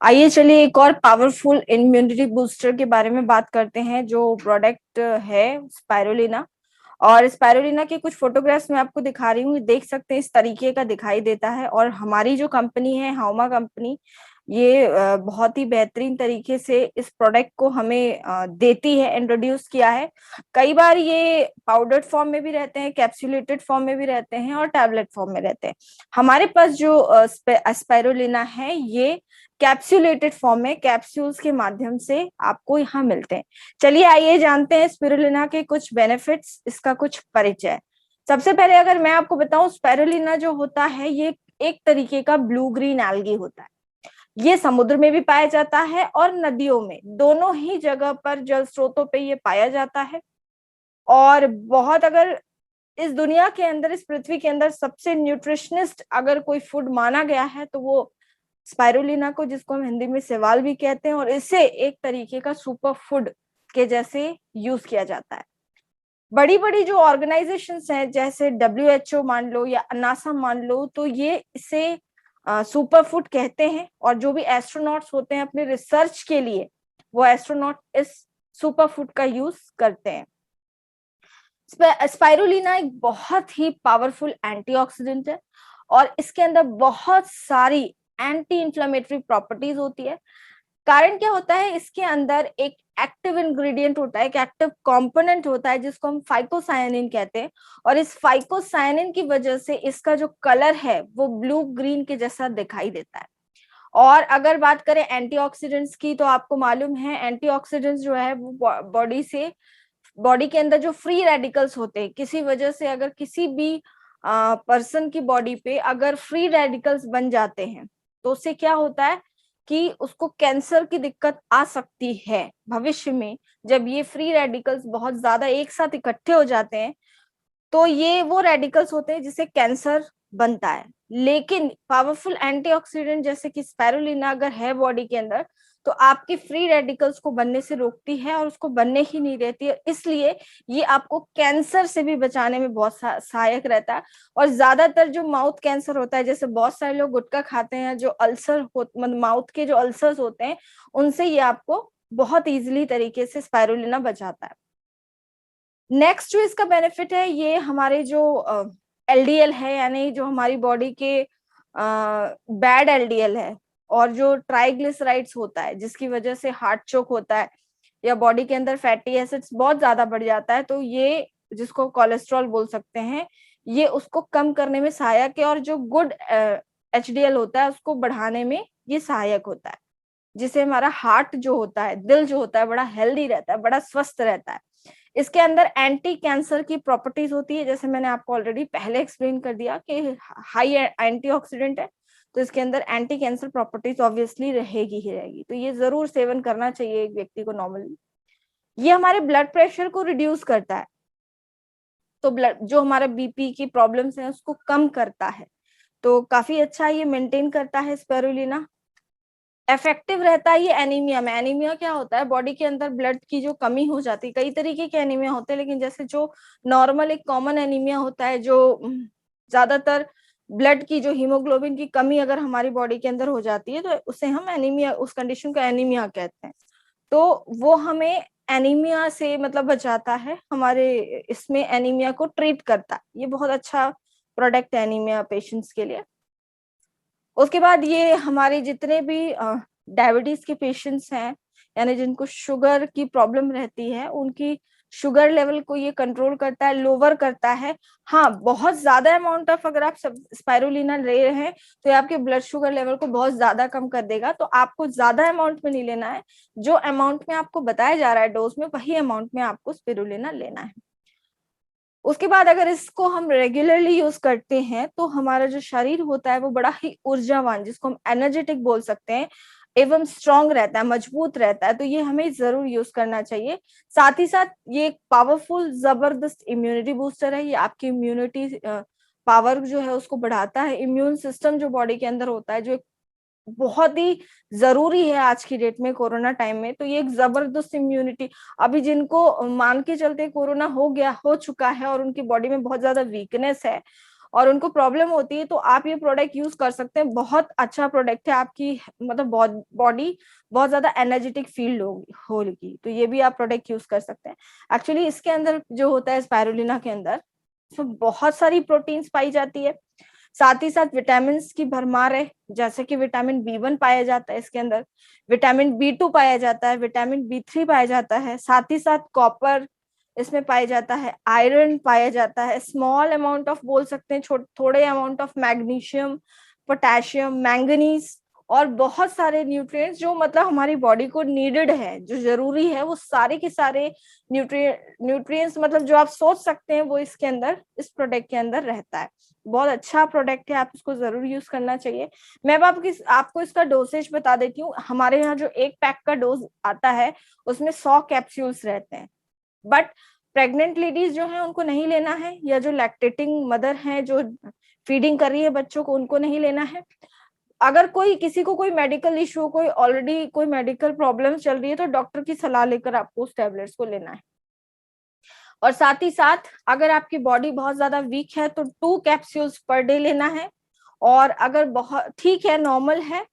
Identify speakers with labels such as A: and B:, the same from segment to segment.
A: आइए चलिए एक और पावरफुल इम्यूनिटी बूस्टर के बारे में बात करते हैं जो प्रोडक्ट है स्पाइरुलिना। और स्पाइरुलिना के कुछ फोटोग्राफ्स मैं आपको दिखा रही हूँ, देख सकते हैं इस तरीके का दिखाई देता है। और हमारी जो कंपनी है हाउमा कंपनी, ये बहुत ही बेहतरीन तरीके से इस प्रोडक्ट को हमें देती है, इंट्रोड्यूस किया है। कई बार ये पाउडर्ड फॉर्म में भी रहते हैं, कैप्सुलेटेड फॉर्म में भी रहते हैं और टैबलेट फॉर्म में रहते हैं। हमारे पास जो स्पाइरुलिना है ये कैप्सुलेटेड फॉर्म में कैप्सूल्स के माध्यम से आपको यहाँ मिलते हैं। चलिए आइए जानते हैं स्पिरुलिना के कुछ बेनिफिट्स, इसका कुछ परिचय। सबसे पहले अगर मैं आपको बताऊं, स्पाइरुलिना जो होता है ये एक तरीके का ब्लू ग्रीन एल्गी होता है। ये समुद्र में भी पाया जाता है और नदियों में, दोनों ही जगह पर जल स्रोतों पे ये पाया जाता है। और बहुत, अगर इस दुनिया के अंदर, इस पृथ्वी के अंदर सबसे न्यूट्रिशनिस्ट अगर कोई फूड माना गया है तो वो स्पाइरुलिना को, जिसको हम हिंदी में सेवाल भी कहते हैं, और इसे एक तरीके का सुपर फूड के जैसे यूज किया जाता है। बड़ी बड़ी जो ऑर्गेनाइजेशंस हैं जैसे WHO मान लो या नासा मान लो, तो ये इसे सुपर फूड कहते हैं। और जो भी एस्ट्रोनॉट्स होते हैं अपने रिसर्च के लिए, वो एस्ट्रोनॉट इस सुपर फूड का यूज करते हैं। स्पाइरुलिना एक बहुत ही पावरफुल एंटीऑक्सीडेंट है और इसके अंदर बहुत सारी एंटी इंफ्लेमेटरी प्रॉपर्टीज होती है। कारण क्या होता है, इसके अंदर एक एक्टिव इंग्रेडिएंट होता है, एक एक्टिव कंपोनेंट होता है जिसको हम फाइकोसायानिन कहते हैं। और इस फाइकोसायानिन की वजह से इसका जो कलर है वो ब्लू ग्रीन के जैसा दिखाई देता है। और अगर बात करें एंटीऑक्सीडेंट्स की, तो आपको मालूम है एंटीऑक्सीडेंट्स जो है वो बॉडी के अंदर जो फ्री रेडिकल्स होते हैं, किसी वजह से अगर किसी भी पर्सन की बॉडी पे अगर फ्री रेडिकल्स बन जाते हैं तो उससे क्या होता है कि उसको कैंसर की दिक्कत आ सकती है भविष्य में। जब ये फ्री रेडिकल्स बहुत ज्यादा एक साथ इकट्ठे हो जाते हैं तो ये वो रेडिकल्स होते हैं जिससे कैंसर बनता है। लेकिन पावरफुल एंटीऑक्सीडेंट जैसे कि स्पाइरुलिना अगर है बॉडी के अंदर, तो आपकी फ्री रेडिकल्स को बनने से रोकती है और उसको बनने ही नहीं देती है। इसलिए ये आपको कैंसर से भी बचाने में बहुत सहायक रहता है। और ज्यादातर जो माउथ कैंसर होता है, जैसे बहुत सारे लोग गुटखा खाते हैं, जो अल्सर मतलब माउथ के जो अल्सर्स होते हैं, उनसे ये आपको बहुत इजीली तरीके से स्पाइरुलिना बचाता है। नेक्स्ट जो इसका बेनिफिट है, ये हमारे जो LDL है, यानी जो हमारी बॉडी के बैड LDL है, और जो ट्राइग्लिसराइड्स होता है जिसकी वजह से हार्ट चोक होता है या बॉडी के अंदर फैटी एसिड्स बहुत ज्यादा बढ़ जाता है, तो ये जिसको कोलेस्ट्रॉल बोल सकते हैं, ये उसको कम करने में सहायक है। और जो गुड HDL होता है उसको बढ़ाने में ये सहायक होता है, जिससे हमारा हार्ट जो होता है, दिल जो होता है, बड़ा हेल्दी रहता है, बड़ा स्वस्थ रहता है। इसके अंदर एंटी कैंसर की प्रॉपर्टीज होती है, जैसे मैंने आपको ऑलरेडी पहले एक्सप्लेन कर दिया कि हाई एंटीऑक्सीडेंट है, तो इसके अंदर एंटी कैंसर प्रॉपर्टीज ऑब्वियसली रहेगी ही रहेगी। तो ये जरूर सेवन करना चाहिए एक व्यक्ति को नॉर्मली। ये हमारे ब्लड प्रेशर को रिड्यूस करता है, तो ब्लड जो हमारा BP की प्रॉब्लम्स है उसको कम करता है, तो काफी अच्छा ये मेंटेन करता है स्पाइरुलिना। इफेक्टिव रहता है ये एनीमिया में। एनीमिया क्या होता है, बॉडी के अंदर ब्लड की जो कमी हो जाती है, कई तरीके के एनीमिया होते हैं, लेकिन जैसे जो नॉर्मल एक कॉमन एनीमिया होता है, जो ज्यादातर ब्लड की जो हीमोग्लोबिन की कमी अगर हमारी बॉडी के अंदर हो जाती है तो उसे हम एनीमिया, उस कंडीशन को एनीमिया कहते हैं। तो वो हमें एनीमिया से मतलब बचाता है, हमारे इसमें एनीमिया को ट्रीट करता है। ये बहुत अच्छा प्रोडक्ट है एनीमिया पेशेंट्स के लिए। उसके बाद ये हमारे जितने भी डायबिटीज के पेशेंट्स हैं, यानी जिनको शुगर की प्रॉब्लम रहती है, उनकी शुगर लेवल को ये कंट्रोल करता है, लोअर करता है। हाँ, बहुत ज्यादा अमाउंट ऑफ अगर आप स्पाइरुलिना ले रहे हैं तो ये आपके ब्लड शुगर लेवल को बहुत ज्यादा कम कर देगा। तो आपको ज्यादा अमाउंट में नहीं लेना है, जो अमाउंट में आपको बताया जा रहा है डोज में, वही अमाउंट में आपको स्पिरुलिना लेना है। उसके बाद अगर इसको हम रेगुलरली यूज करते हैं तो हमारा जो शरीर होता है वो बड़ा ही ऊर्जावान, जिसको हम एनर्जेटिक बोल सकते हैं, एवं स्ट्रांग रहता है, मजबूत रहता है। तो ये हमें जरूर यूज करना चाहिए। साथ ही साथ ये एक पावरफुल जबरदस्त इम्यूनिटी बूस्टर है। ये आपकी इम्यूनिटी पावर जो है उसको बढ़ाता है। इम्यून सिस्टम जो बॉडी के अंदर होता है, जो बहुत ही जरूरी है आज की डेट में, कोरोना टाइम में, तो ये एक जबरदस्त इम्यूनिटी। अभी जिनको मान के चलते कोरोना हो चुका है और उनकी बॉडी में बहुत ज्यादा वीकनेस है और उनको प्रॉब्लम होती है, तो आप ये प्रोडक्ट यूज कर सकते हैं। बहुत अच्छा प्रोडक्ट है, आपकी मतलब बॉडी बहुत ज्यादा एनर्जेटिक फील होगी, तो ये भी आप प्रोडक्ट यूज कर सकते हैं। एक्चुअली इसके अंदर जो होता है स्पाइरुलिना के अंदर, इसमें बहुत सारी प्रोटीन्स पाई जाती है, साथ ही साथ विटामिन की भरमार है, जैसे कि विटामिन B1 पाया जाता है इसके अंदर, विटामिन B2 पाया जाता है, विटामिन B3 पाया जाता है, साथ ही साथ कॉपर इसमें पाया जाता है, आयरन पाया जाता है, स्मॉल अमाउंट ऑफ बोल सकते हैं थोड़े amount of magnesium, potassium, manganese और बहुत सारे न्यूट्रिएंट्स जो मतलब हमारी बॉडी को नीडेड है, जो जरूरी है, वो सारे के सारे न्यूट्रिएंट्स मतलब जो आप सोच सकते हैं वो इसके अंदर, इस प्रोडक्ट के अंदर रहता है। बहुत अच्छा प्रोडक्ट है, आप इसको जरूर यूज करना चाहिए। मैं आपको इसका डोसेज बता देती हूँ। हमारे यहाँ जो एक पैक का डोज आता है उसमें 100 कैप्सूल्स रहते हैं, बट प्रेग्नेंट लेडीज जो है उनको नहीं लेना है, या जो लैक्टेटिंग मदर है जो फीडिंग कर रही है बच्चों को, उनको नहीं लेना है। अगर किसी को कोई मेडिकल इशू, कोई ऑलरेडी कोई मेडिकल प्रॉब्लम चल रही है, तो डॉक्टर की सलाह लेकर आपको उस टेबलेट्स को लेना है। और साथ ही साथ अगर आपकी बॉडी बहुत ज्यादा वीक है तो 2 कैप्सूल्स पर डे लेना है, और अगर बहुत ठीक है, नॉर्मल है,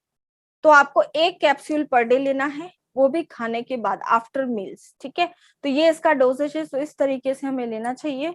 A: तो आपको 1 कैप्सूल पर डे लेना है, वो भी खाने के बाद, आफ्टर मील्स। ठीक है, तो ये इसका डोजेज है, तो इस तरीके से हमें लेना चाहिए।